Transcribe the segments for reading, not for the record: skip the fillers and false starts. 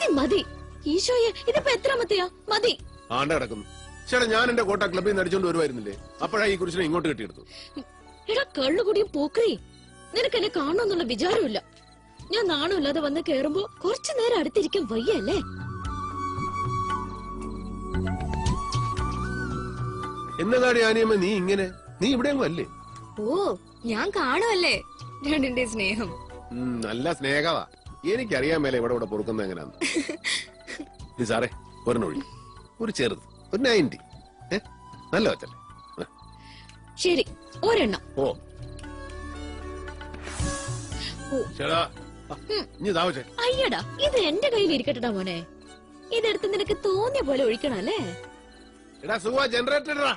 മതി മതി ഈശോയെ, ഇതിപ്പോ എത്രാമത്തെയാ? മതി. ആണ്ട കിടക്കുന്നു. ചേട്ടാ, ഞാൻ എന്റെ കോട്ട ക്ലബിൽ നിന്ന് അടിച്ചോണ്ട് വരുമായിരുന്നില്ലേ? അപ്പോഴാ ഈ കുരിശിനെ ഇങ്ങോട്ട് കെട്ടിയെടുത്തു. എടാ കള്ളുകൂടിയും പോക്കറി, നിനക്ക് എന്നെ കാണണമെന്നുള്ള വിചാരമില്ല. ഞാൻ നാണമില്ലാതെ വന്ന് കേറുമ്പോ കുറച്ചു നേരം അടുത്തിരിക്കാൻ വയ്യല്ലേ? എന്നതാടി ആനിയമ്മ നീ ഇങ്ങനെ? നീ ഇവിടെ അല്ലേ? ഓ, ഞാൻ കാണുമല്ലേ രണ്ടിന്റെ സ്നേഹം. നല്ല സ്നേഹവാ. എനിക്കറിയാൻ മേലെ ഇവിടെ ഇവിടെ പൊറുക്കുന്നത് എങ്ങനെയാന്ന്. സാറേ, ഒരെണ്ണൊഴി, ഒരു ചെറുത്, ഒരു 90. നല്ല വച്ചല്ലേ? ശരി, ഒരെണ്ണം. ഓ ചേടാ, ഇനി താമസേ. അയ്യടാ, ഇത് എന്റെ കയ്യിൽ ഇരിക്കട്ടെടാ മോനെ. ഇതെടുത്ത് നിനക്ക് തോന്നിയ പോലെ ഒഴിക്കണം അല്ലേ? എടാ സുഖ, ജനറേറ്റർ ഇടടാ.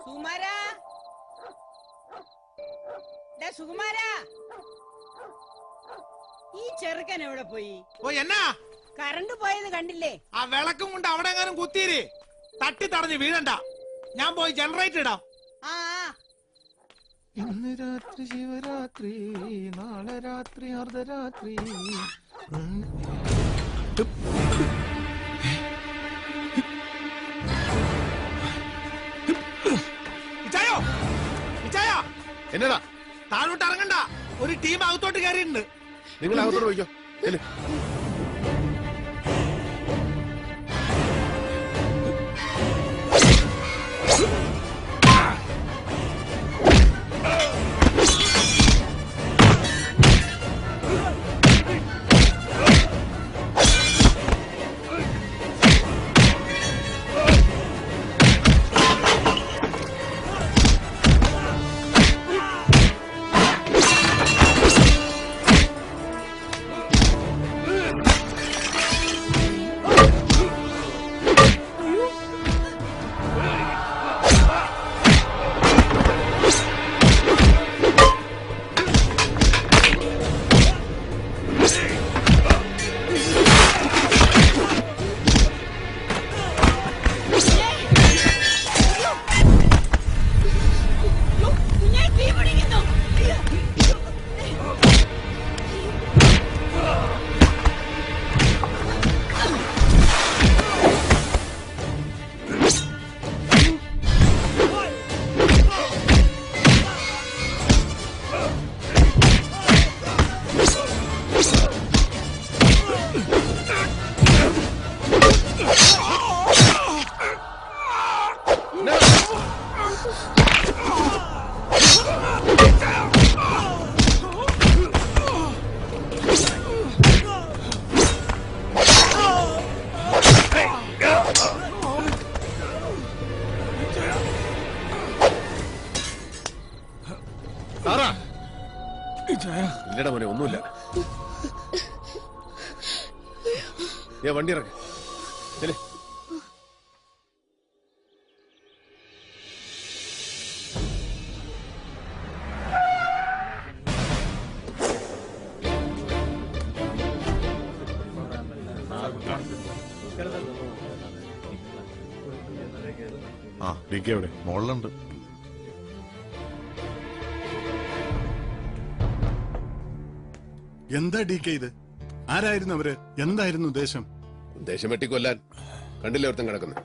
സുകുമാരാ, സുകുമാരാ, ഈ ചെറുക്കൻ എവിടെ പോയി? ഓ, എന്നാ കറണ്ട് പോയത് കണ്ടില്ലേ? ആ വിളക്കും കൊണ്ട് അവിടെ എങ്ങാനും കുത്തിയിര്. തട്ടി തടഞ്ഞ് വീഴണ്ട. ഞാൻ പോയി ജനറേറ്റർ ഇടാം. ആ ഇന്ന് രാത്രി ശിവരാത്രി, നാളെ രാത്രി അർദ്ധരാത്രി. ഇച്ചായോ, ഇച്ചായോ, എന്നടാ? താഴോട്ട് ഇറങ്ങണ്ട. ഒരു ടീം അകത്തോട്ട് കയറിയിട്ടുണ്ട്. നിങ്ങൾ അകത്തോട്ട് പോയിക്കോ. ഇല്ലടാ മോനെ, ഒന്നുമില്ല. വണ്ടി ഇറങ്ങ. ആ, ഡി കെ എവിടെ? മോളിലുണ്ട്. എന്താ ഡി കെ ഇത്? ആരായിരുന്നു അവര്? എന്തായിരുന്നു ഉദ്ദേശം? ഉദ്ദേശം വെട്ടിക്കൊല്ലാൻ. കണ്ടില്ലേ ഒരുത്തം കിടക്കുന്നത്?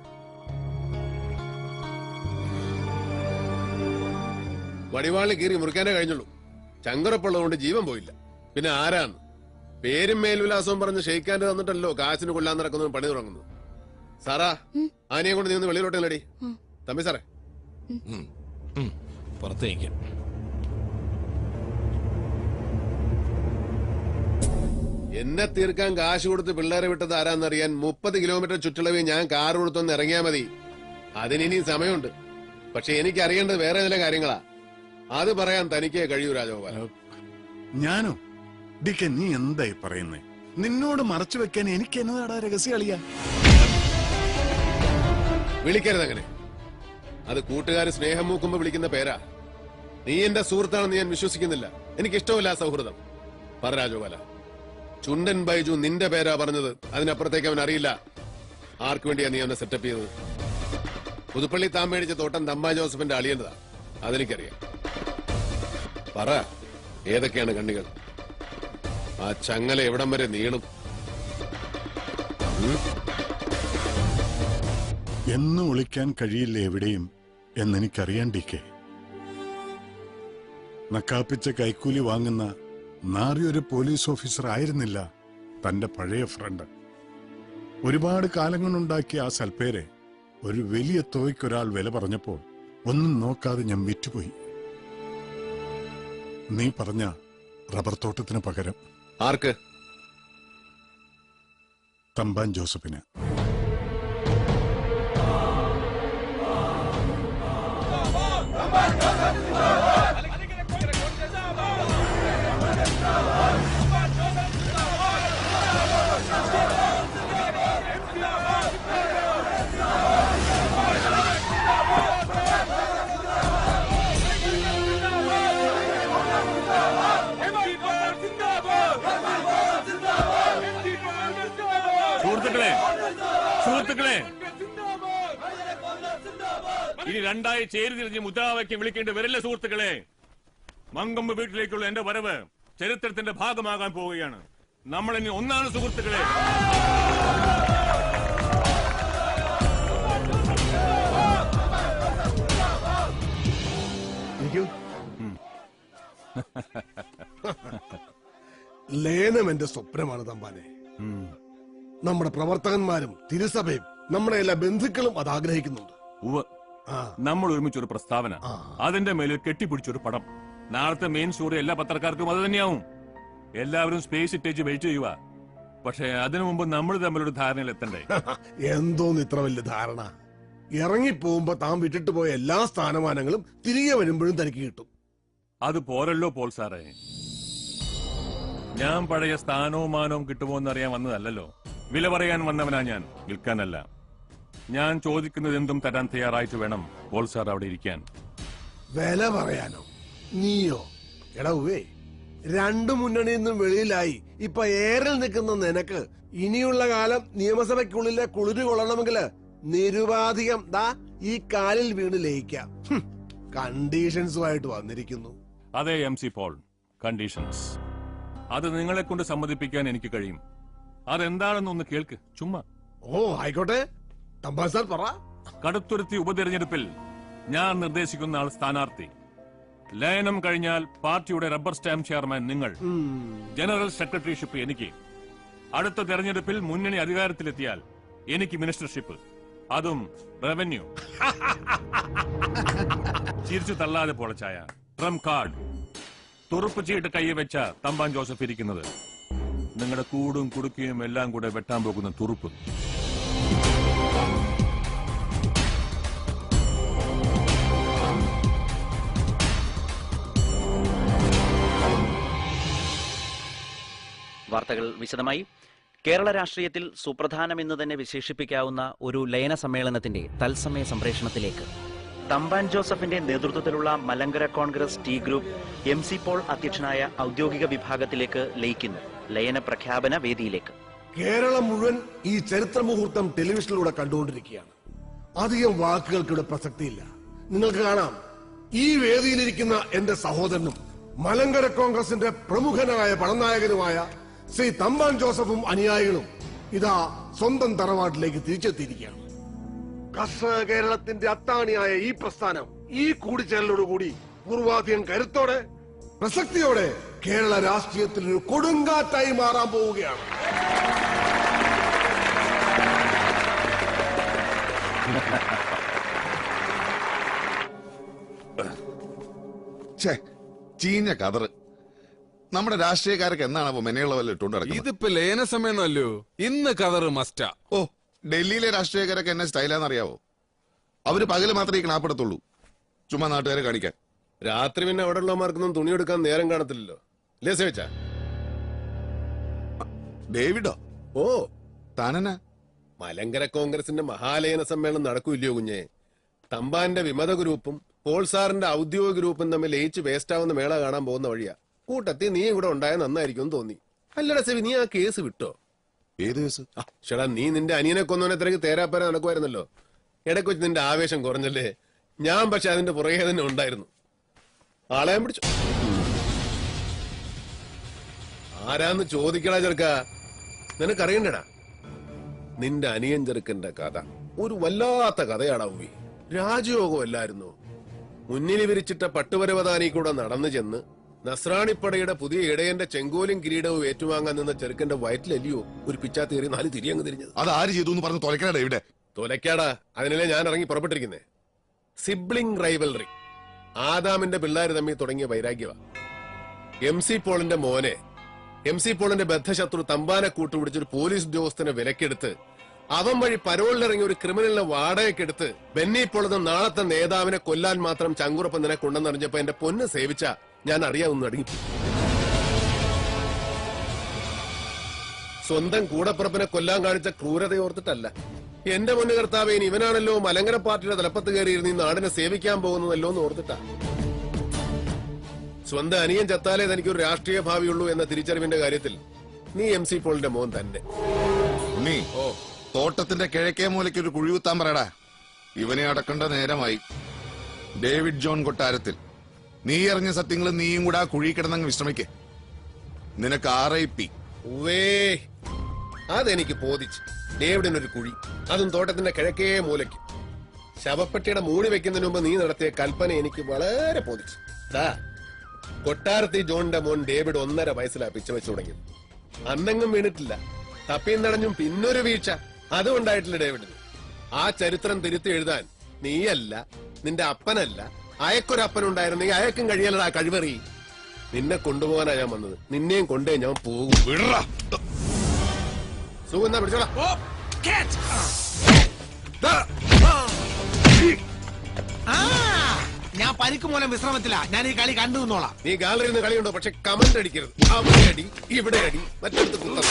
വടിവാളിൽ കീറി മുറിക്കാനേ കഴിഞ്ഞുള്ളൂ. ചങ്കറപ്പുള്ളതുകൊണ്ട് ജീവൻ പോയില്ല. പിന്നെ ആരാണ്? പേരും മേൽവിലാസവും പറഞ്ഞ് ഷെയ്ക്കാൻ്റെ തന്നിട്ടല്ലോ കാശിന് കൊല്ലാൻ നടക്കുന്നതും പണി തുടങ്ങുന്നത്. സാറാ, ആനയെ കൊണ്ട് നീ ഒന്ന് വെളിയിലോട്ടല്ലടി. തമ്പി സാറേ, പുറത്തേക്ക്. എന്നെ തീർക്കാൻ കാശ് കൊടുത്ത് പിള്ളേരെ വിട്ടത് ആരാന്നറിയാൻ 30 കിലോമീറ്റർ ചുറ്റളവിൽ ഞാൻ കാർ കൊടുത്തൊന്ന് ഇറങ്ങിയാ മതി. അതിനിനി സമയമുണ്ട്. പക്ഷെ എനിക്ക് അറിയേണ്ടത് വേറെ ചില കാര്യങ്ങളാ. അത് പറയാൻ തനിക്കേ കഴിയൂ രാജഗോപാലൻ. ഞാനോ? ഡി കെ, നീ എന്തായി പറയുന്നേ? നിന്നോട് മറച്ചു വെക്കാൻ എനിക്ക് എന്നതാടാ രഹസ്യ കളിയാ? വിളിക്കരുത് അങ്ങനെ. അത് കൂട്ടുകാർ സ്നേഹം മൂക്കുമ്പോ വിളിക്കുന്ന പേരാ. നീ എന്റെ സുഹൃത്താണെന്ന് ഞാൻ വിശ്വസിക്കുന്നില്ല. എനിക്കിഷ്ടമില്ല ആ സൗഹൃദം. പറ രാജഗോപാല, ചുണ്ടൻ ബൈജു നിന്റെ പേരാ പറഞ്ഞത്. അതിനപ്പുറത്തേക്ക് അവൻ അറിയില്ല. ആർക്കു വേണ്ടിയാ നീ അവനെ സെറ്റപ്പ് ചെയ്തത്? പുതുപ്പള്ളി താൻ മേടിച്ച തോട്ടം തമ്പാ ജോസഫിന്റെ അളിയേണ്ടതാ. അതെനിക്കറിയാം. പറ, ഏതൊക്കെയാണ് കണ്ണികൾ? ആ ചങ്ങല എവിടം വരെ നീളും? എന്നും ഒളിക്കാൻ കഴിയില്ല എവിടെയും എന്നെനിക്കറിയാൻ DK. നക്കാപ്പിച്ച കൈക്കൂലി വാങ്ങുന്ന നാറിയൊരു പോലീസ് ഓഫീസർ ആയിരുന്നില്ല തന്റെ പഴയ ഫ്രണ്ട്. ഒരുപാട് കാലം കൊണ്ടുണ്ടാക്കിയ ആ സൽപ്പേരെ ഒരു വലിയ തുകയ്ക്കൊരാൾ വില പറഞ്ഞപ്പോൾ ഒന്നും നോക്കാതെ ഞാൻ വിറ്റുപോയി. നീ പറഞ്ഞ റബ്ബർ തോട്ടത്തിന് പകരം ആർക്ക്? തമ്പാൻ ജോസഫിന്. സുഹൃത്തുക്കളെ, ഇനി രണ്ടായി ചേരിതിരിഞ്ഞ് മുദ്രാവാക്യം വിളിക്കേണ്ടി വരില്ല സുഹൃത്തുക്കളെ. മങ്കൊമ്പ് വീട്ടിലേക്കുള്ള എന്റെ വരവ് ചരിത്രത്തിന്റെ ഭാഗമാകാൻ പോവുകയാണ്. നമ്മൾ ഇനി ഒന്നാണ് സുഹൃത്തുക്കളെ. ലയനം എന്റെ സ്വപ്നമാണ് തമ്പാനെ. നമ്മുടെ പ്രവർത്തകന്മാരും തിരുസഭയും നമ്മുടെ എല്ലാ ബന്ധുക്കളും അത് ആഗ്രഹിക്കുന്നുണ്ട്. നമ്മൾ ഒരുമിച്ചൊരു പ്രസ്താവന, അതിന്റെ മേലിൽ കെട്ടിപ്പിടിച്ചൊരു പടം. നാളത്തെ മെയിൻ സ്റ്റോറി എല്ലാ പത്രക്കാർക്കും അത് തന്നെയാവും. എല്ലാവരും സ്പേസ് ഇട്ടേച്ച് വെയിറ്റ് ചെയ്യുക. പക്ഷെ അതിനു മുമ്പ് നമ്മൾ തമ്മിലൊരു ധാരണയിൽ എത്തണ്ടേ? എന്തോന്ന് ഇത്ര വലിയ ധാരണ? ഇറങ്ങിപ്പോകുമ്പോ താൻ വിട്ടിട്ട് പോയ എല്ലാ സ്ഥാനമാനങ്ങളും തിരികെ വരുമ്പോഴും തനിക്ക് കിട്ടും. അത് പോരല്ലോ പോൾ സാറേ. ഞാൻ പഴയ സ്ഥാനവും മാനവും കിട്ടുമോ എന്നറിയാൻ വന്നതല്ലോ. വില പറയാൻ വന്നവനാ ഞാൻ, വിൽക്കാനല്ല. ഞാൻ ചോദിക്കുന്നത് എന്തും തരാൻ തയ്യാറായിട്ട് വേണം പോൾ സാർ അവിടെ ഇരിക്കാൻ. വില പറയാനോ? നീയോ? എടവേ, രണ്ടു മുന്നണിയിൽ നിന്നും വെളിയിലായി ഇപ്പൊ ഏറിൽ നിൽക്കുന്ന നിനക്ക് ഇനിയുള്ള കാലം നിയമസഭയ്ക്കുള്ളിലെ കുളിര് കൊള്ളണമെങ്കിൽ നിരുപാധികം ഈ കാലിൽ വീണ് ലയിക്കാം. കണ്ടീഷൻസുമായിട്ട് വന്നിരിക്കുന്നു. അതെ MC പോൾ, കണ്ടീഷൻസ്. അത് നിങ്ങളെ കൊണ്ട് സമ്മതിപ്പിക്കാൻ എനിക്ക് കഴിയും. അതെന്താണെന്നൊന്ന് കേൾക്ക്, ചുമ്മാ. ഓ ആയിക്കോട്ടെ, തമ്പാൻ സാർ പറ. കടുത്തുരുത്തി ഉപതെരഞ്ഞെടുപ്പിൽ ഞാൻ നിർദ്ദേശിക്കുന്ന ആൾ സ്ഥാനാർത്ഥി. ലയനം കഴിഞ്ഞാൽ പാർട്ടിയുടെ റബ്ബർ സ്റ്റാമ്പ് ചെയർമാൻ നിങ്ങൾ, ജനറൽ സെക്രട്ടറിഷിപ്പ് എനിക്ക്. അടുത്ത തെരഞ്ഞെടുപ്പിൽ മുന്നണി അധികാരത്തിലെത്തിയാൽ എനിക്ക് മിനിസ്റ്റർഷിപ്പ്, അതും റവന്യൂ. ചിരിച്ചു തള്ളാതെ പൊളച്ചായ ട്രംപ് കാർഡ്, തുറുപ്പ് ചീട്ട് കൈ വെച്ച തമ്പാൻ ജോസഫ് ഇരിക്കുന്നത്. നിങ്ങളുടെ കൂടും കുടുക്കയും എല്ലാം കൂടെ വെട്ടാൻ പോകുന്ന തുറുപ്പ്. വാർത്തകൾ വിശദമായി. കേരള രാഷ്ട്രീയത്തിൽ സുപ്രധാനമെന്ന് തന്നെ വിശേഷിപ്പിക്കാവുന്ന ഒരു ലയന സമ്മേളനത്തിന്റെ തത്സമയ സംപ്രേഷണത്തിലേക്ക് തമ്പാൻ ജോസഫിന്റെ നേതൃത്വത്തിലുള്ള Malankara Congress T group MC Paul അധ്യക്ഷനായ ഔദ്യോഗിക വിഭാഗത്തിലേക്ക് ലയിക്കുന്നു. ലയന പ്രഖ്യാപന വേദിയിലേക്ക് കേരളം മുഴുവൻ ഈ ചരിത്ര മുഹൂർത്തം ടെലിവിഷനിലൂടെ കണ്ടുകൊണ്ടിരിക്കുകയാണ്. അധികം വാക്കുകൾക്കിവിടെ പ്രസക്തിയില്ല. നിങ്ങൾക്ക് കാണാം, ഈ വേദിയിലിരിക്കുന്ന എന്റെ സഹോദരനും മലങ്കര കോൺഗ്രസിന്റെ പ്രമുഖനായ പണനായകനുമായ ശ്രീ തമ്പാൻ ജോസഫും അനുയായികളും ഇതാ സ്വന്തം തറവാട്ടിലേക്ക് തിരിച്ചെത്തിയിരിക്കുകയാണ്. കർഷക കേരളത്തിന്റെ അത്താണിയായ ഈ പ്രസ്ഥാനം ഈ കൂടിച്ചേരലോടുകൂടി പൂർവാധികം കരുത്തോടെ പ്രസക്തിയോടെ കേരള രാഷ്ട്രീയത്തിൽ ഒരു കൊടുങ്കാറ്റായി മാറാൻ പോവുകയാണ്. ചീഞ്ഞ കതറ്. നമ്മുടെ രാഷ്ട്രീയക്കാർക്ക് എന്നാണ് മെനയുള്ള വല്ല ഇട്ടുകൊണ്ട് നടക്കുന്നത്? ഇതിപ്പോ ലയന സമയമല്ലോ, ഇന്ന് കതറ് മസ്റ്റാ. ഓ, ഡൽഹിയിലെ രാഷ്ട്രീയക്കാരൊക്കെ എന്നെ സ്റ്റൈലാന്നറിയാവോ? അവര് പകല് മാത്രമേ ഈ ക്ലാപ്പെടുത്തുള്ളൂ, ചുമ്മാ നാട്ടുകാരെ കാണിക്കാൻ. രാത്രി പിന്നെ അവിടെ ഉള്ളമാർക്കൊന്നും തുണിയെടുക്കാൻ നേരം കാണത്തില്ലല്ലോ. ലേസ ഡേവിഡോ? ഓ, താനെന്നാ? മലങ്കര കോൺഗ്രസിന്റെ മഹാലയന സമ്മേളനം നടക്കൂല്ലയോ കുഞ്ഞെ? തമ്പാന്റെ വിമത ഗ്രൂപ്പും പോൾ സാറിന്റെ ഔദ്യോഗിക ഗ്രൂപ്പും തമ്മിൽ ലയിച്ച് വേസ്റ്റാവുന്ന മേള കാണാൻ പോകുന്ന വഴിയാ. കൂട്ടത്തിൽ നീ ഇവിടെ ഉണ്ടായ നന്നായിരിക്കും തോന്നി. അല്ലടാ സെവി, നീ ആ കേസ് വിട്ടോ? ഏത് കേസ്? ചേടാ, നീ നിന്റെ അനിയനെ കൊന്നവനെത്രയ്ക്ക് തേരാപ്പേര നടക്കുമായിരുന്നല്ലോ. ഇടയ്ക്ക് വെച്ച് നിന്റെ ആവേശം കുറഞ്ഞല്ലേ? ഞാൻ പക്ഷെ അതിന്റെ പുറകെ തന്നെ ഉണ്ടായിരുന്നു. ആളെയാൻ പിടിച്ചു. ആരാന്ന് ചോദിക്കടാ ചെറുക്ക, നിനക്കറിയണ്ടടാ. നിന്റെ അനിയൻ ചെറുക്കന്റെ കഥ ഒരു വല്ലാത്ത കഥയാടാ ഉമ്മി. രാജയോഗമല്ലായിരുന്നു. മുന്നിൽ വിരിച്ചിട്ട പട്ടുപരവതാനി കൂടെ നടന്നു ചെന്ന് നസ്രാണിപ്പടയുടെ പുതിയ ഇടയന്റെ ചെങ്കോലും കിരീടവും ഏറ്റുവാങ്ങാൻ നിന്ന ചെറുക്കന്റെ വയറ്റിലല്ലയോ ഒരു പിച്ചാത്തേറി 4 തിരിയങ്ങ് തിരിഞ്ഞത്. അത് ആര് ചെയ്തു എന്ന് പറഞ്ഞ് തുലക്കാടാ ഇവിടെ. തുലക്കാടാ, അതിനല്ലേ ഞാൻ ഇറങ്ങി പുറപ്പെട്ടിരിക്കുന്നേ. സിബ്ലിംഗ് റൈവൽറി, ആദാമിന്റെ പിള്ളേര് തമ്മിൽ തുടങ്ങിയ വൈരാഗ്യവാ. MC പോളിന്റെ മോനെ, MC പോളിന്റെ ബദ്ധശത്രു തമ്പാനെ കൂട്ടുപിടിച്ചൊരു പോലീസ് ഉദ്യോഗസ്ഥനെ വിലക്കെടുത്ത് അവൻ വഴി പരോളിലിറങ്ങി ഒരു ക്രിമിനലിനെ വാടകയ്ക്കെടുത്ത് ബെന്നി പോളെന്ന നാളത്തെ നേതാവിനെ കൊല്ലാൻ മാത്രം ചങ്കുറപ്പം നിന്നെ കൊണ്ടെന്നറിഞ്ഞപ്പോ എന്റെ പൊന്ന് സേവിച്ച ഞാൻ അറിയാവുന്ന അടങ്ങി. സ്വന്തം കൂടപ്പുറപ്പിനെ കൊല്ലാൻ കാണിച്ച ക്രൂരതയോർത്തിട്ടല്ല. എന്റെ മുന്നു കർത്താവേൻ ഇവനാണല്ലോ മലങ്കര പാർട്ടിയുടെ തലപ്പത്ത് കയറിയിരുന്ന ഈ നാടിനെ സേവിക്കാൻ പോകുന്നതല്ലോ എന്ന് ഓർത്തിട്ടാ. സ്വന്തം അനിയൻ ചത്താലേ തനിക്കൊരു രാഷ്ട്രീയ ഭാവിയുള്ളൂ എന്ന തിരിച്ചറിവിന്റെ കാര്യത്തിൽ നീ MC പോളിന്റെ മോൻ തന്നെ. ഉണ്ണി, തോട്ടത്തിന്റെ കിഴക്കേ മൂലയ്ക്ക് ഒരു കുഴികുത്താൻ പറയടാ. ഇവനെ അടക്കേണ്ട നേരമായി. ഡേവിഡ് ജോൺ കൊട്ടാരത്തിൽ, നീ അറിഞ്ഞ സത്യങ്ങൾ നീയും കൂടെ ആ കുഴി കിടന്നങ്ങ് വിശ്രമിക്ക്. നിനക്ക് RIP. അതെനിക്ക് ബോധിച്ചു. ഡേവിഡിനൊരു കുഴി, അതും തോട്ടത്തിന്റെ കിഴക്കേ മൂലയ്ക്ക്. ശവപ്പെട്ടിയുടെ മൂടി വെക്കുന്നതിന് മുമ്പ് നീ നടത്തിയ കൽപ്പന എനിക്ക് വളരെ ബോധിച്ചു. കൊട്ടാരത്തി ജോണിന്റെ മോൻ ഡേവിഡ് 1.5 വയസ്സിലാ പിച്ച വെച്ചു തുടങ്ങിയത്. അന്നെങ്ങും വീണിട്ടില്ല, തപ്പിയും തടഞ്ഞും പിന്നൊരു വീഴ്ച അതും ഉണ്ടായിട്ടില്ല ഡേവിഡിന്. ആ ചരിത്രം തിരുത്തി എഴുതാൻ നീയല്ല, നിന്റെ അപ്പനല്ല, അയക്കൊരപ്പനുണ്ടായിരുന്നെങ്കിൽ അയക്കും കഴിയലടാ കഴിവറി. നിന്നെ കൊണ്ടുപോകാനാ ഞാൻ വന്നത്, നിന്നെയും കൊണ്ടേ ഞാൻ പോകും. സുഖം പിടിച്ചോളാം. ഞാൻ പരിക്ക് മൂലം വിശ്രമത്തില്ല. ഞാൻ ഈ കളി കണ്ടു നിന്നോളാം. നീ ഗാലറിയിൽ നിന്ന് കളിയുണ്ടോ? പക്ഷെ കമന്റ് അടിക്കരുത്. അവിടെ അടി, ഇവിടെ അടി, മറ്റടുത്ത് കുത്തം.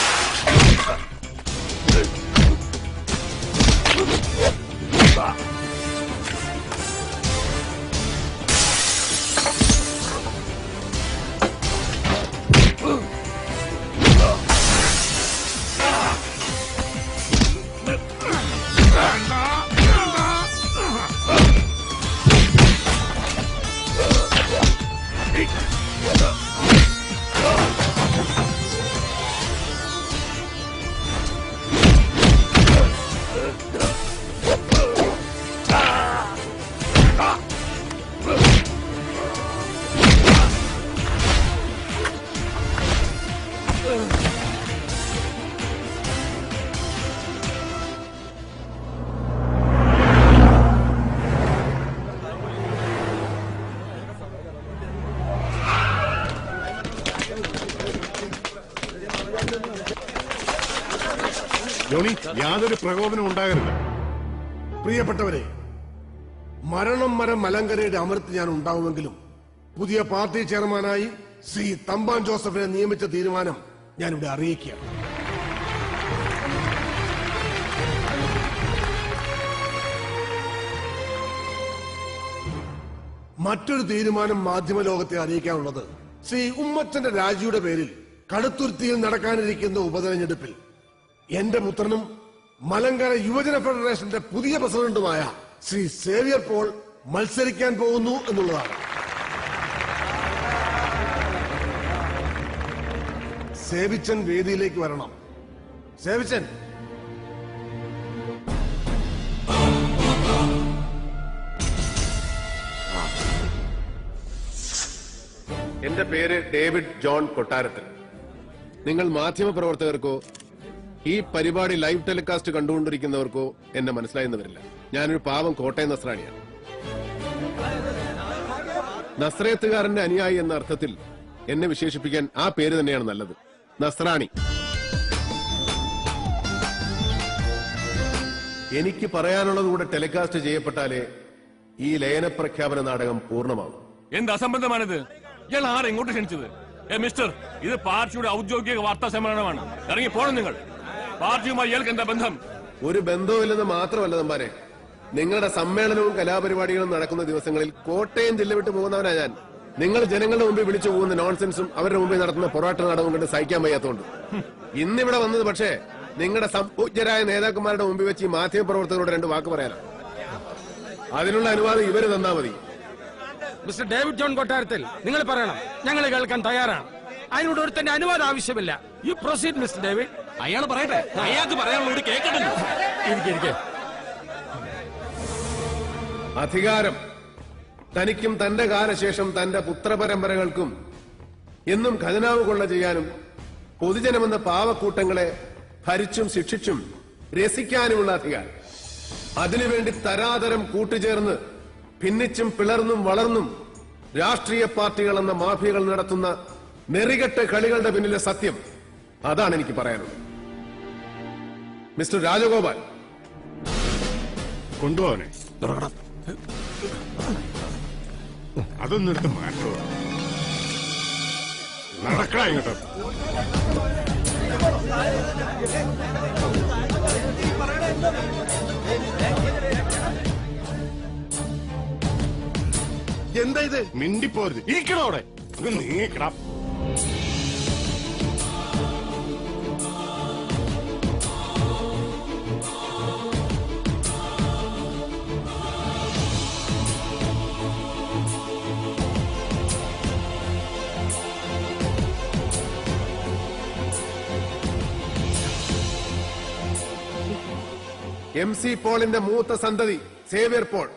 ജോണി, യാതൊരു പ്രകോപനം ഉണ്ടാകരുത്. പ്രിയപ്പെട്ടവരെ, മരണം മരം മലങ്കരയുടെ അമരത്ത് ഞാൻ ഉണ്ടാവുമെങ്കിലും പുതിയ പാർട്ടി ചെയർമാനായി ശ്രീ തമ്പാൻ ജോസഫിനെ നിയമിച്ച തീരുമാനം ഞാനിവിടെ അറിയിക്കുകയാണ്. മറ്റൊരു തീരുമാനം മാധ്യമലോകത്തെ അറിയിക്കാനുള്ളത്, ശ്രീ ഉമ്മച്ചന്റെ രാജിയുടെ പേരിൽ കടുത്തുരുത്തിയിൽ നടക്കാനിരിക്കുന്ന ഉപതെരഞ്ഞെടുപ്പിൽ എന്റെ പുത്രനും മലങ്കര യുവജന ഫെഡറേഷന്റെ പുതിയ പ്രസിഡന്റുമായ ശ്രീ സേവ്യർ പോൾ മത്സരിക്കാൻ പോകുന്നു എന്നുള്ളതാണ്. സേവിച്ചൻ വേദിയിലേക്ക് വരണം. സേവിച്ചൻ. എന്റെ പേര് ഡേവിഡ് ജോൺ കൊട്ടാരത്തിൽ. നിങ്ങൾ മാധ്യമപ്രവർത്തകർക്കോ ഈ പരിപാടി ലൈവ് ടെലികാസ്റ്റ് കണ്ടുകൊണ്ടിരിക്കുന്നവർക്കോ എന്നെ മനസ്സിലായെന്ന് വരില്ല. ഞാനൊരു പാവം കോട്ടയം നസ്രാണിയാണ്. നസ്രയത്തുകാരന്റെ അനുയായി എന്ന അർത്ഥത്തിൽ എന്നെ വിശേഷിപ്പിക്കാൻ ആ പേര് തന്നെയാണ് നല്ലത്, നസ്രാണി. എനിക്ക് പറയാനുള്ളത് കൂടെ ടെലികാസ്റ്റ് ചെയ്യപ്പെട്ടാലേ ഈ ലയന പ്രഖ്യാപന നാടകം പൂർണ്ണമാകും. എന്ത് അസംബന്ധമാണിത്? ഇയാൾ ആരെ ഇങ്ങോട്ട് ക്ഷണിച്ചത്? മിസ്റ്റർ, ഇത് പാർട്ടിയുടെ ഔദ്യോഗിക വാർത്താ സമ്മേളനമാണ്. ഇറങ്ങി പോണം നിങ്ങൾ. പാർട്ടിയുമായി ഇയാൾക്ക് എന്താ ബന്ധം? ഒരു ബന്ധവുമില്ലെന്ന് മാത്രമല്ല തമ്പാനെ, നിങ്ങളുടെ സമ്മേളനവും കലാപരിപാടികളും നടക്കുന്ന ദിവസങ്ങളിൽ കോട്ടയം ജില്ല വിട്ട് പോകുന്നവനാ ഞാൻ. നിങ്ങൾ ജനങ്ങളുടെ മുമ്പിൽ വിളിച്ചു പോകുന്ന നോൺസെൻസും അവരുടെ മുമ്പിൽ നടത്തുന്ന പൊറാട്ട നാടകവും കണ്ട് സഹിക്കാൻ വയ്യാത്തതുകൊണ്ട് ഇന്നിവിടെ വന്നത്. പക്ഷേ നിങ്ങളുടെ സംപൂജ്യരായ നേതാക്കന്മാരുടെ മുമ്പിൽ വെച്ച് ഈ മാധ്യമപ്രവർത്തകരോട് 2 വാക്ക് പറയാനാണ്. അതിനുള്ള അനുവാദം ഇവര് തന്നാ മതി. മിസ്റ്റർ ഡേവിഡ് ജോൺ കൊട്ടാരത്തിൽ, നിങ്ങൾ പറയണം, ഞങ്ങൾ കേൾക്കാൻ തയ്യാറാണ്. അതിനോട് ഒരുത്തന്റെ അനുവാദം ആവശ്യമില്ല. You proceed mister David. അയാൾ പറയട്ടെ, അയാൾക്ക് പറയാനുള്ളത് കേൾക്കണ്ടല്ലോ. അധികാരം തനിക്കും തന്റെ കാലശേഷം തന്റെ പുത്രപരമ്പരകൾക്കും എന്നും ഖജനാവ് കൊള്ള ചെയ്യാനും പൊതുജനമെന്ന പാവക്കൂട്ടങ്ങളെ ഭരിച്ചും ശിക്ഷിച്ചും രസിക്കാനുമുള്ള അധികാരം. അതിനുവേണ്ടി തരാതരം കൂട്ടുചേർന്ന് ഭിന്നിച്ചും പിളർന്നും വളർന്നും രാഷ്ട്രീയ പാർട്ടികൾ എന്ന മാഫിയകൾ നടത്തുന്ന നെറികെട്ട കളികളുടെ പിന്നിലെ സത്യം അതാണ് എനിക്ക് പറയാനുള്ളത്. മിസ്റ്റർ രാജഗോപാൽ, കൊണ്ടുപോവനെ അതൊന്നും എടുത്ത് മാറ്റോ. നടക്കടാ ഇങ്ങോട്ട്. എന്താ ഇത്? മിണ്ടിപ്പോരുത്, ഇരിക്കണോ അവിടെ. നീക്കടാ. MC പോളിന്റെ മൂത്ത സന്തതി സേവ്യർ പോൾ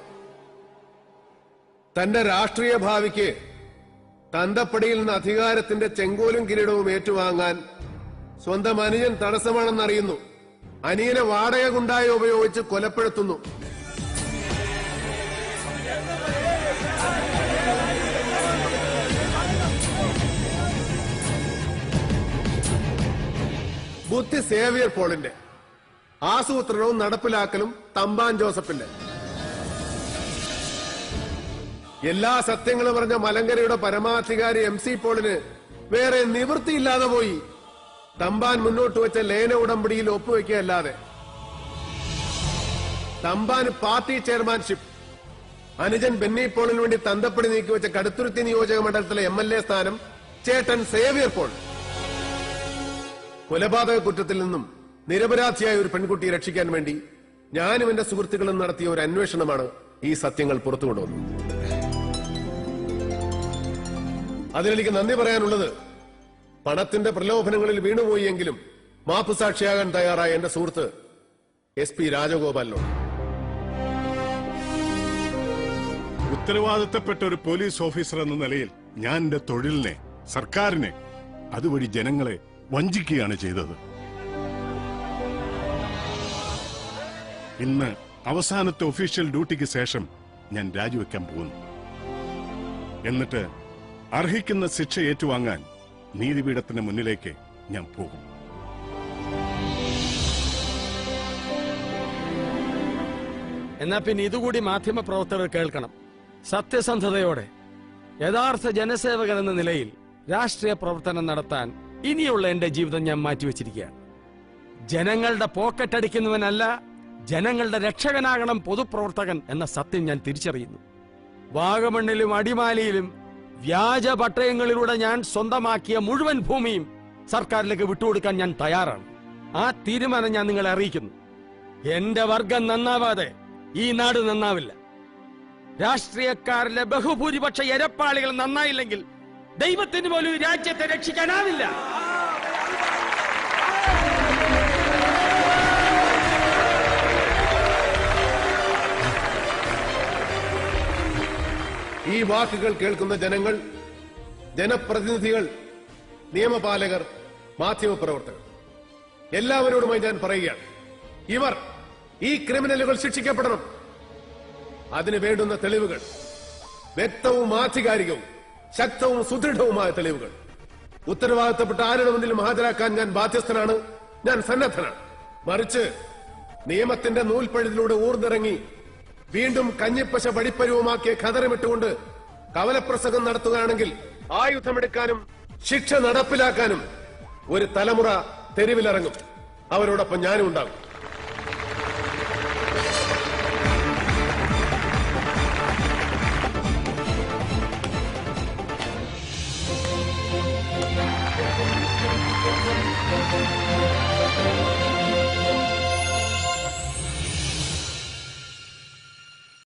തന്റെ രാഷ്ട്രീയ ഭാവിക്ക് തന്തപ്പടിയിൽ നിന്ന് അധികാരത്തിന്റെ ചെങ്കോലും കിരീടവും ഏറ്റുവാങ്ങാൻ സ്വന്തം അനുജൻ തടസ്സമാണെന്നറിയുന്നു. അനിയനെ വാടക ഗുണ്ടായി ഉപയോഗിച്ച് കൊലപ്പെടുത്തുന്നു. ബുദ്ധി സേവ്യർ പോളിന്റെ, ആസൂത്രണവും നടപ്പിലാക്കലും തമ്പാൻ ജോസഫിന്റെ. എല്ലാ സത്യങ്ങളും പറഞ്ഞ മലങ്കരയുടെ പരമാധികാരി MC പോളിന് വേറെ നിവൃത്തിയില്ലാതെ പോയി തമ്പാൻ മുന്നോട്ട് വെച്ച ലയന ഉടമ്പടിയിൽ ഒപ്പുവെക്കുകയല്ലാതെ. തമ്പാൻ പാർട്ടി ചെയർമാൻഷിപ്പ്, അനുജൻ ബെന്നി പോളിന് വേണ്ടി തന്തപ്പടി നീക്കിവെച്ച കടുത്തുരുത്തി നിയോജക മണ്ഡലത്തിലെ MLA സ്ഥാനം ചേട്ടൻ സേവ്യർ പോൾ. കൊലപാതക കുറ്റത്തിൽ നിന്നും നിരപരാധിയായ ഒരു പെൺകുട്ടിയെ രക്ഷിക്കാൻ വേണ്ടി ഞാനും എന്റെ സുഹൃത്തുക്കളും നടത്തിയ ഒരു അന്വേഷണമാണ് ഈ സത്യങ്ങൾ പുറത്തു കൊണ്ടുവന്നത്. അതിലെനിക്ക് നന്ദി പറയാനുള്ളത് പണത്തിന്റെ പ്രലോഭനങ്ങളിൽ വീണുപോയി എങ്കിലും മാപ്പുസാക്ഷിയാകാൻ തയ്യാറായ എന്റെ സുഹൃത്ത് SP രാജഗോപാലിനോട്. ഉത്തരവാദിത്തപ്പെട്ട ഒരു പോലീസ് ഓഫീസർ എന്ന നിലയിൽ ഞാൻ എന്റെ തൊഴിലിനെ, സർക്കാരിനെ, അതുവഴി ജനങ്ങളെ വഞ്ചിക്കുകയാണ് ചെയ്തത്. ഇന്ന് അവസാനത്തെ ഒഫീഷ്യൽ ഡ്യൂട്ടിക്ക് ശേഷം ഞാൻ രാജിവെക്കാൻ പോകുന്നു. എന്നിട്ട് അർഹിക്കുന്ന ശിക്ഷ ഏറ്റുവാങ്ങാൻ നീതിപീഠത്തിന് മുന്നിലേക്ക് ഞാൻ പോകും. എന്നാ പിന്നെ ഇതുകൂടി മാധ്യമ പ്രവർത്തകർ കേൾക്കണം. സത്യസന്ധതയോടെ യഥാർത്ഥ ജനസേവകൻ എന്ന നിലയിൽ രാഷ്ട്രീയ പ്രവർത്തനം നടത്താൻ ഇനിയുള്ള എന്റെ ജീവിതം ഞാൻ മാറ്റിവെച്ചിരിക്കുകയാണ്. ജനങ്ങളുടെ പോക്കറ്റ് അടിക്കുന്നവനല്ല, ജനങ്ങളുടെ രക്ഷകനാകണം പൊതുപ്രവർത്തകൻ എന്ന സത്യം ഞാൻ തിരിച്ചറിയുന്നു. വാഗമണ്ണിലും അടിമാലിയിലും വ്യാജ പട്ടയങ്ങളിലൂടെ ഞാൻ സ്വന്തമാക്കിയ മുഴുവൻ ഭൂമിയും സർക്കാരിലേക്ക് വിട്ടുകൊടുക്കാൻ ഞാൻ തയ്യാറാണ്. ആ തീരുമാനം ഞാൻ നിങ്ങളെ അറിയിക്കുന്നു. എന്റെ വർഗം നന്നാവാതെ ഈ നാട് നന്നാവില്ല. രാഷ്ട്രീയക്കാരിലെ ബഹുഭൂരിപക്ഷ എരപ്പാളികൾ നന്നായില്ലെങ്കിൽ ദൈവത്തിന് പോലും ഈ രാജ്യത്തെ രക്ഷിക്കാനാവില്ല. ഈ വാക്കുകൾ കേൾക്കുന്ന ജനങ്ങൾ, ജനപ്രതിനിധികൾ, നിയമപാലകർ, മാധ്യമപ്രവർത്തകർ എല്ലാവരോടുമായി ഞാൻ പറയുകയാണ്, ഇവർ, ഈ ക്രിമിനലുകൾ ശിക്ഷിക്കപ്പെടണം. അതിന് വേണ്ടുന്ന തെളിവുകൾ, വ്യക്തവും ആധികാരികവും ശക്തവും സുദൃഢവുമായ തെളിവുകൾ ഉത്തരവാദിത്തപ്പെട്ട ആരുടെ മുന്നിലും ഹാജരാക്കാൻ ഞാൻ ബാധ്യസ്ഥനാണ്, ഞാൻ സന്നദ്ധനാണ്. മറിച്ച് നിയമത്തിന്റെ നൂൽപ്പഴുതിലൂടെ ഊർന്നിറങ്ങി വീണ്ടും കഞ്ഞിപ്പശ പടിപ്പരുവമാക്കിയ ഖദറുമിട്ടുകൊണ്ട് കവലപ്രസംഗം നടത്തുകയാണെങ്കിൽ ആയുധമെടുക്കാനും ശിക്ഷ നടപ്പിലാക്കാനും ഒരു തലമുറ തെരുവിലിറങ്ങും. അവരോടൊപ്പം ഞാനും ഉണ്ടാകും.